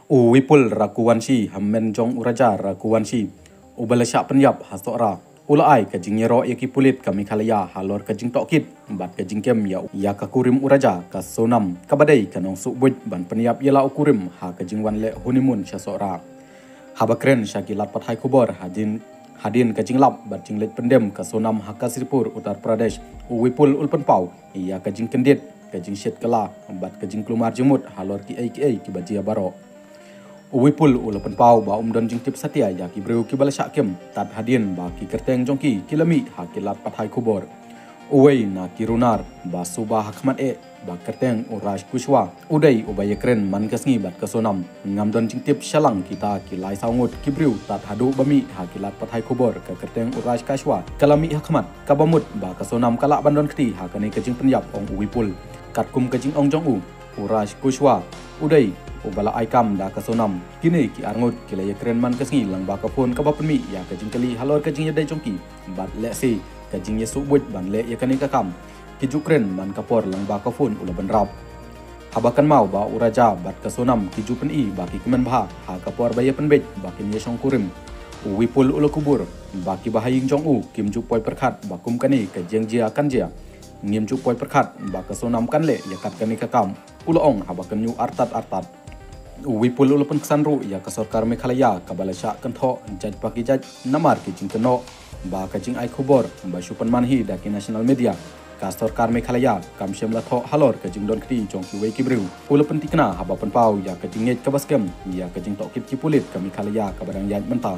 Wipul rakuwansi hammen jong uraja rakuwansi ubalasya penyap hasora ulai ke jingero yaki pulit kami kalaya halor ke jing tokit bat ke jingkem ya kakurim uraja ka sonam kabadai kanong subut ban penyap yala ukurim ha ke jingwan le honeymoon syasora habakren syakilat pathai kubor hadin ke jinglap bat jinglet pendem ke sonam hakasirpur Uttar Pradesh Wipul ulpenpau ya ke jing kendit ke jing syet kala bat ke jing klumar jemut halor ki ai ki bajia baro Wipul ulapan pau ba don jing tip satia ya ki breu ki bala syakem tat hadin ba ki kerteng jongki kilami ha kilat pathai kubor uwei na kirunar ba subah hakmat ba kerteng uraj kushwa udai ubaya kren man kasngi bat kasonam ngam don jing tip shalang kita ki lai saungut ki breu tat hadu bami ha kilat pathai kubor ke kerteng uraj kashwa kalami hakmat kabamut ba kasonam kala bandon kti ha kane kejing penyap ong Wipul katkum kejing ong jong uraj kushwa udai ubala aikam da kasonam kini ki arngut kilaya keren man kasngi lang ba kapon ka bapenmi ya kajing kali halor kajing yadai jongki bat leksi kajing yesu buat ban le ya kani kakam ki jukren man kapor lang ba kapon ula benrap habakan mau ba uraja bat kasonam ki jupen I ba ki kemen bah ha kapor baya penbet ba kin yesong kurim Wipul ula kubur ba ki bahaying jong kim juk poi perkhat ba kum kani kajing jia kan jia ngim juk poi perkhat ba kasonam kan le ya kat kani kakam ula ong habakan yu artat Wipul ulapan kesanru ya ke Sarkar Meghalaya kabala syak kentho jaj paki jaj namar ki jing keno ba ka jing ai khobor ba supan manhi da ki national media ka Sarkar Meghalaya kam syamla tho halor ka jing don kri jong ki wei ki breu ulapan tikna haba pan pau ya ka jing nget ka baskem ya ka jing tokit ki pulit ka Meghalaya ka barang yaj menta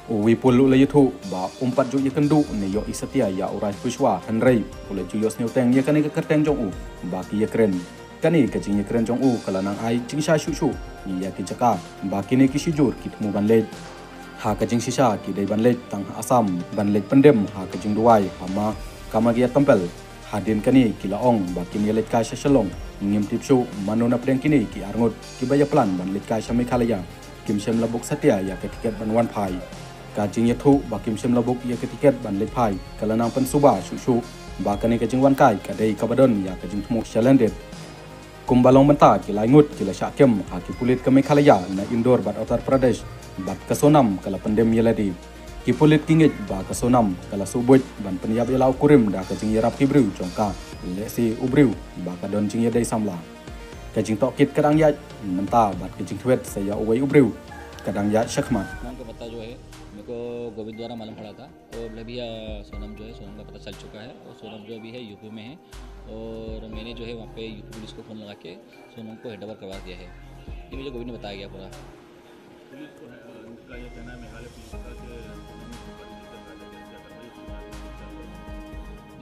Wipul ula yuthu ba umpat ju ya kendu ne yo isatia ya uraj pushwa hanrei ula ju yos neuteng ya kane ka kerteng jong ba ki ya keren kani kajing keren jong kalanang ai jingsha shu ya ki jaka ba kini ki shijur ki thmu banle ha kajing sisa ki dai banle tang asam banle pendem ha kajing duai hama kamagia tampel hadin kani ki laong ba kini let ka shalong ngim tipsu manona preng kini ki arngot ki baya plan banle ka sha Meghalaya kim shem labuk satya ya ke tiket ban wan phai kajing yathu ba kim shem labuk ya ke tiket banle phai kalanang pen suba shu ba kani kajing wan kai ka dai kabadon ya kajing thmu shalended kumbalong menta ki langut ki la syakem ha ki pulit ke Meghalaya na Indore bat Uttar Pradesh bat kasonam kala pendem yeladi ki pulit kingit ba kasonam kala subut ban penyap yalau kurim da kajing yarap ki breu jongka lesi ubreu ba kadon jing yadai samla kajing tokit kadang ya menta bat kajing twet saya uwei ubreu kadang ya syakmat नाम का पता जो है मेरे को गोविंद द्वारा मालूम पड़ा था तो भैया सोनम जो है सोनम का पता चल चुका है और सोनम जो अभी है यूपी में है और मैंने जो है वहाँ पे यूपी पुलिस को फ़ोन लगा के सोनम को हैंड ओवर करवा दिया है ये मुझे गोविंद ने बताया गया पूरा पुलिस को उसका ये कहना है मेघालय पुलिस का कि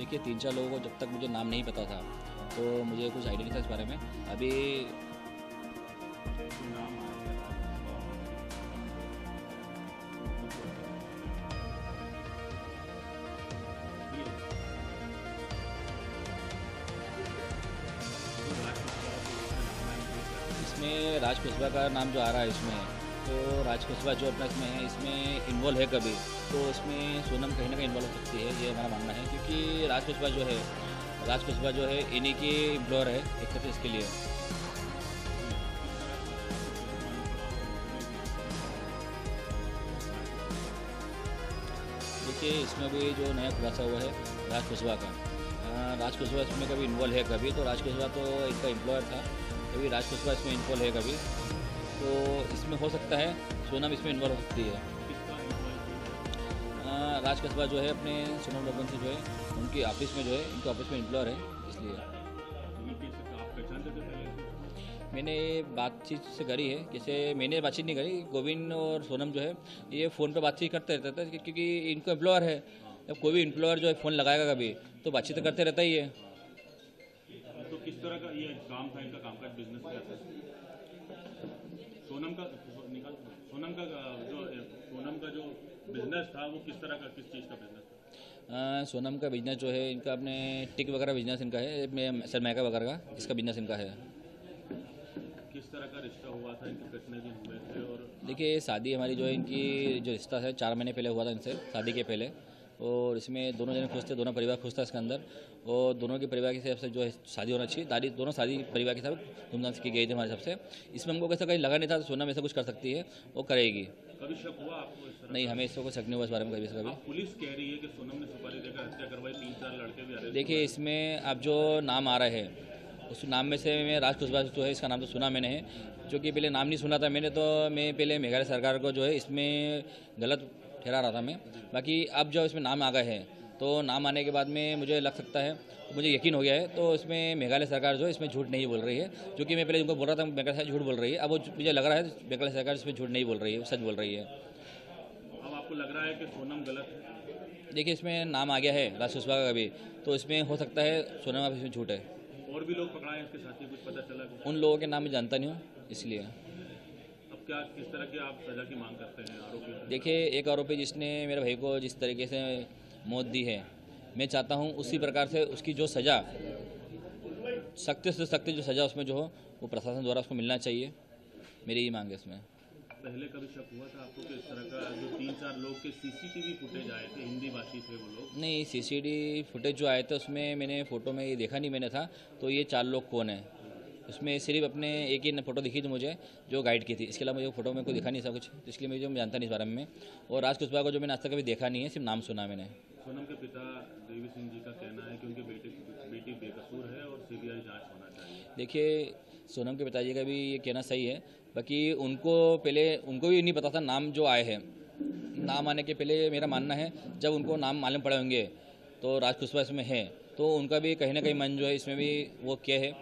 देखिए 3-4 लोगों को जब तक मुझे नाम नहीं पता था तो मुझे कुछ आइडिया नहीं था इस बारे में अभी इसमें राज कुशवाहा का नाम जो आ रहा है इसमें तो राज कुशवाहा जो अपना इसमें है इसमें इन्वॉल्व है कभी तो इसमें सोनम कहीं ना कहीं इन्वॉल्व हो सकती है ये हमारा मानना है क्योंकि राज कुशवाहा जो है इन्हीं की एम्प्लॉयर है एक तरह से इसके लिए देखिए इसमें भी जो नया खुलासा हुआ है राज कुशवाहा इसमें कभी इन्वॉल्व है कभी तो राज कुशवाहा तो इनका एम्प्लॉयर था कभी राज कुशवाहा इसमें इन्वॉल्व है कभी तो इसमें हो सकता है सोनम इसमें इन्वॉल्व हो सकती है राज कुशवाहा जो है अपने सोनम लोगन से जो है उनकी ऑफिस में जो है इनके ऑफिस में एम्प्लॉयर है इसलिए मैंने बातचीत से करी है जैसे मैंने बातचीत नहीं करी गोविंद और सोनम जो है ये फ़ोन पे बातचीत करते रहते थे क्योंकि इनको एम्प्लॉयर है जब कोई भी एम्प्लॉयर जो है फ़ोन लगाएगा कभी तो बातचीत करते रहता ही है तो किस तरह का ये काम था इनका कामकाज बिजनेस क्या था सोनम का जो बिजनेस था वो किस तरह का किस चीज़ का बिजनेस था सोनम का बिजनेस जो है इनका अपने टिक वगैरह बिजनेस इनका है सरमाइका वगैरह का इसका बिजनेस इनका है किस तरह का रिश्ता हुआ था इनके कितने दिन हुए थे और देखिए शादी हमारी जो है इनकी जो रिश्ता है 4 महीने पहले हुआ था इनसे शादी के पहले और इसमें दोनों जने खुश थे, दोनों परिवार खुश था इसके अंदर, और दोनों के परिवार के हिसाब से जो है शादी होना चाहिए, दोनों शादी परिवार के हिसाब से धूमधाम से की गई थी हमारे हिसाब से। इसमें हमको कैसा कहीं लगा नहीं था तो सोनम ऐसा कुछ कर सकती है, वो करेगी। कभी शक हुआ आपको इस तरह? नहीं, हमें इसको कोई शक नहीं हुआ इस बारे में कभी से कभी। अब पुलिस कह रही है कि सोनम ने सुपारी देकर हत्या करवाई, 3-4 लड़के भी अरेस्ट। देखिए, इसमें अब जो नाम आ रहा है उस नाम में से मैं राज कुशवाहा जो है इसका नाम तो सुना मैंने है, जो कि पहले नाम नहीं सुना था मैंने, तो मैं पहले मेघालय सरकार को जो है इसमें गलत ठहरा रहा था मैं। बाकी अब जो इसमें नाम आ गए हैं तो नाम आने के बाद में मुझे लग सकता है, मुझे यकीन हो गया है, तो इसमें मेघालय सरकार जो है इसमें झूठ नहीं बोल रही है। जो कि मैं पहले उनको बोल रहा था मेघालय सरकार झूठ बोल रही है, अब वो मुझे लग रहा है मेघालय सरकार इसमें झूठ नहीं बोल रही है, सच बोल रही है। अब आपको लग रहा है कि सोनम गलत है? देखिए, इसमें नाम आ गया है राज कुशवाहा का भी, तो इसमें हो सकता है सोनम अब इसमें झूठ है। और भी लोग पकड़ाए हैं इसके साथी, कुछ पता चला कुछ? उन लोगों के नाम मैं जानता नहीं हूँ, इसलिए। अब क्या किस तरह की आप सजा की मांग करते हैं आरोपी? देखिए, एक आरोपी जिसने मेरे भाई को जिस तरीके से मौत दी है, मैं चाहता हूँ उसी प्रकार से उसकी जो सज़ा, सख्त से सख्त जो सज़ा उसमें जो हो वो प्रशासन द्वारा उसको मिलना चाहिए, मेरी ही मांग है इसमें। पहले कभी शक हुआ था आपको कि इस तरह का जो 3-4 लोग के सीसीटीवी फुटेज आए थे, हिंदी भाषी थे वो लोग? नहीं, सीसीटीवी फुटेज जो आए थे उसमें मैंने फ़ोटो में ये देखा नहीं मैंने था, तो ये 4 लोग कौन है उसमें सिर्फ अपने एक ही फ़ोटो दिखी थी मुझे जो गाइड की थी, इसके अलावा मुझे फ़ोटो में कोई दिखा नहीं था कुछ, इसलिए मुझे मैं जानता नहीं इस बारे में। और राज कुशवाहा को जो मैंने आज तक कभी देखा नहीं है, सिर्फ नाम सुना मैंने। सोनम के पिता देवी सिंह जी का कहना है कि उनकी बेटी बेकसूर है और सीबीआई जांच होना चाहिए। देखिए, सोनम के पिताजी का भी ये कहना सही है, बाकी उनको भी नहीं पता था नाम जो आए हैं, नाम आने के पहले मेरा मानना है जब उनको नाम मालूम पड़े होंगे तो राज कुशवाहा इसमें है, तो उनका भी कहीं ना कहीं मन जो है इसमें भी वो क्या है,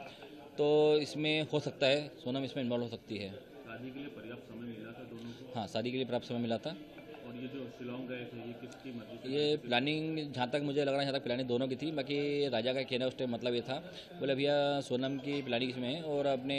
तो इसमें हो सकता है सोनम इसमें इन्वॉल्व हो सकती है। शादी के लिए पर्याप्त समय मिला था दोनों को? हाँ, शादी के लिए पर्याप्त समय मिला था। और ये जो शिलोंग गए थे ये किसकी मर्जी से? ये प्लानिंग जहाँ तक मुझे लग रहा है, जहाँ तक प्लानिंग दोनों की थी, बाकी राजा का कहना उस टाइम मतलब ये था, बोले भैया सोनम की प्लानिंग इसमें है और अपने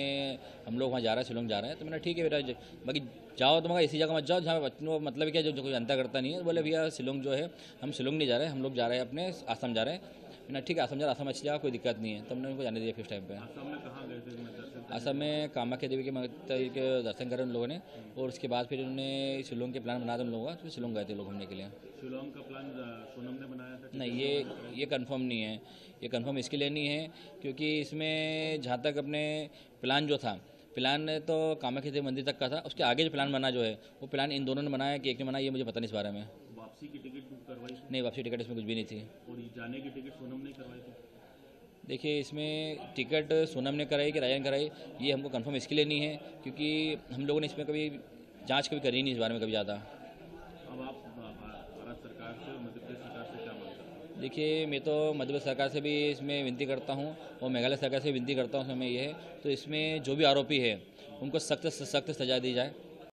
हम लोग वहाँ जा रहे हैं, शिलोंग जा रहे हैं, तो मैंने ठीक है बेटा, बाकी जाओ तो मगर ऐसी जगह मत जाओ जहाँ बच्चों मतलब क्या जो कोई जानता करता नहीं है। बोले भैया शिलोंग जो है, हम शिलोंग नहीं जा रहे हैं, हम लोग जा रहे हैं अपने आसाम जा रहे हैं। मैंने ठीक है, आसाम जा रहे, आसाम अच्छी जगह, कोई दिक्कत नहीं है, तब मैंने उनको जाने दिया फिर टाइम पे। आसाम में कहाँ गए थे दर्शन? आसाम में कामाख्या देवी के मंदिर के दर्शन करे उन लोगों ने, और उसके बाद फिर उन्होंने शिलोंग के प्लान बनाया था उन लोगों का, तो शिलोंग गए थे लोग घूमने के लिए। शिलोंग का प्लान सोनम ने बनाया था? नहीं, ये कंफर्म नहीं है, ये कंफर्म इसके लिए नहीं है क्योंकि इसमें जहाँ तक अपने प्लान जो था, प्लान तो कामाख्या देवी मंदिर तक का था, उसके आगे जो प्लान बना जो है वो प्लान इन दोनों ने बनाया कि एक ने बनाया, ये मुझे पता नहीं इस बारे में। वापसी की टिकट बुक करवाई? नहीं, वापसी टिकट इसमें कुछ भी नहीं थी। और ये जाने की टिकट सोनम ने करवाई थी? देखिए, इसमें टिकट सोनम ने कराई कि राजा ने कराई, ये हमको कंफर्म इसके लिए नहीं है क्योंकि हम लोगों ने इसमें कभी जांच कभी करी नहीं इस बारे में कभी ज़्यादा। अब आप भारत सरकार से और मध्य प्रदेश सरकार से क्या मांग करते हैं? देखिए, मैं तो मध्य प्रदेश सरकार से भी इसमें विनती करता हूँ और मेघालय सरकार से विनती करता हूँ, उसमें ये है तो इसमें जो भी आरोपी है उनको सख्त से सख्त सज़ा दी जाए।